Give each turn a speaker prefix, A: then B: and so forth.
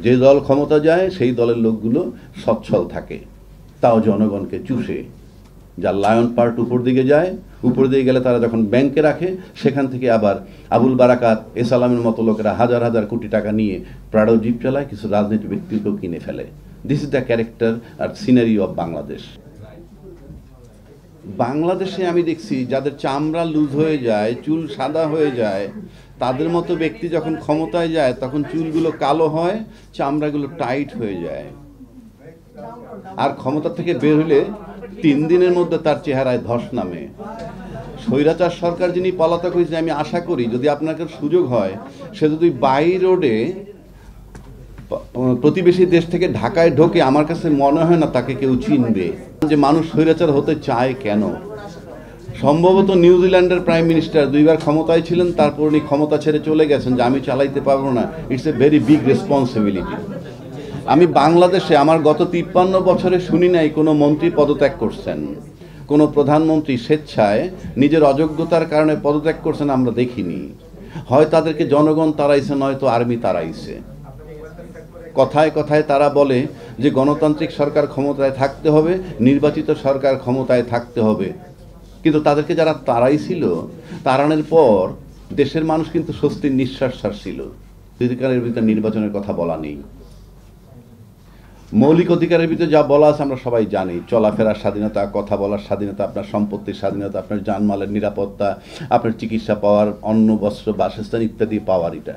A: যে দল ক্ষমতা যায় সেই দলের লোকগুলো সচ্ছল থাকে, তাও জনগণকে চুষে। যার লায়ন পার্ট উপর দিকে যায়, উপর দিকে গেলে তারা যখন ব্যাংকে রাখে, সেখান থেকে আবার আবুল বারাকাত, এসালামের মতো লোকেরা হাজার হাজার কোটি টাকা নিয়ে প্রাড়ো জিপ চালায়, কিছু রাজনীতি ব্যক্তিকেও কিনে ফেলে। দিস ইজ দ্য ক্যারেক্টার আর সিনারি অফ বাংলাদেশ। বাংলাদেশে আমি দেখছি যাদের চামড়া লুজ হয়ে যায়, চুল সাদা হয়ে যায়, তাদের মতো ব্যক্তি যখন ক্ষমতায় যায় তখন চুলগুলো কালো হয়, চামড়াগুলো টাইট হয়ে যায়, আর ক্ষমতা থেকে বের হলে 3 দিনের মধ্যে তার চেহারায় ধস নামে। স্বৈরাচার সরকার যিনি পলাতক হয়েছে, আমি আশা করি যদি আপনার সুযোগ হয়, সে যদি বাই রোডে প্রতিবেশী দেশ থেকে ঢাকায় ঢোকে, আমার কাছে মনে হয় না তাকে কেউ চিনবে। যে মানুষ স্বৈরাচার হতে চায় কেন? সম্ভবত নিউজিল্যান্ডের প্রাইম মিনিস্টার 2 বার ক্ষমতায় ছিলেন, তারপর উনি ক্ষমতা ছেড়ে চলে গেছেন যে আমি চালাইতে পারবো না। It's a very big responsibility. আমি বাংলাদেশে আমার গত 53 বছরে শুনি নাই কোনো মন্ত্রী পদত্যাগ করছেন, কোনো প্রধানমন্ত্রী স্বেচ্ছায় নিজের অযোগ্যতার কারণে পদত্যাগ করছেন আমরা দেখিনি। হয় তাদেরকে জনগণ তাড়াইছে, নয়তো আর্মি তাড়াইছে। কথায় কথায় তারা বলে যে গণতান্ত্রিক সরকার ক্ষমতায় থাকতে হবে, নির্বাচিত সরকার ক্ষমতায় থাকতে হবে, কিন্তু তাদেরকে যারা তাড়াইছিল, তাড়ানোর পর দেশের মানুষ কিন্তু স্বস্তির নিঃশ্বাস ছাড়ছিল। অধিকারের ভিতরে নির্বাচনের কথা বলা নেই। মৌলিক অধিকারের ভিতরে যা বলা আছে আমরা সবাই জানি, চলাফেরার স্বাধীনতা, কথা বলার স্বাধীনতা, আপনার সম্পত্তির স্বাধীনতা, আপনার জানমালের নিরাপত্তা, আপনার চিকিৎসা পাওয়ার, অন্ন বস্ত্র বাসস্থান ইত্যাদি পাওয়ার, এটা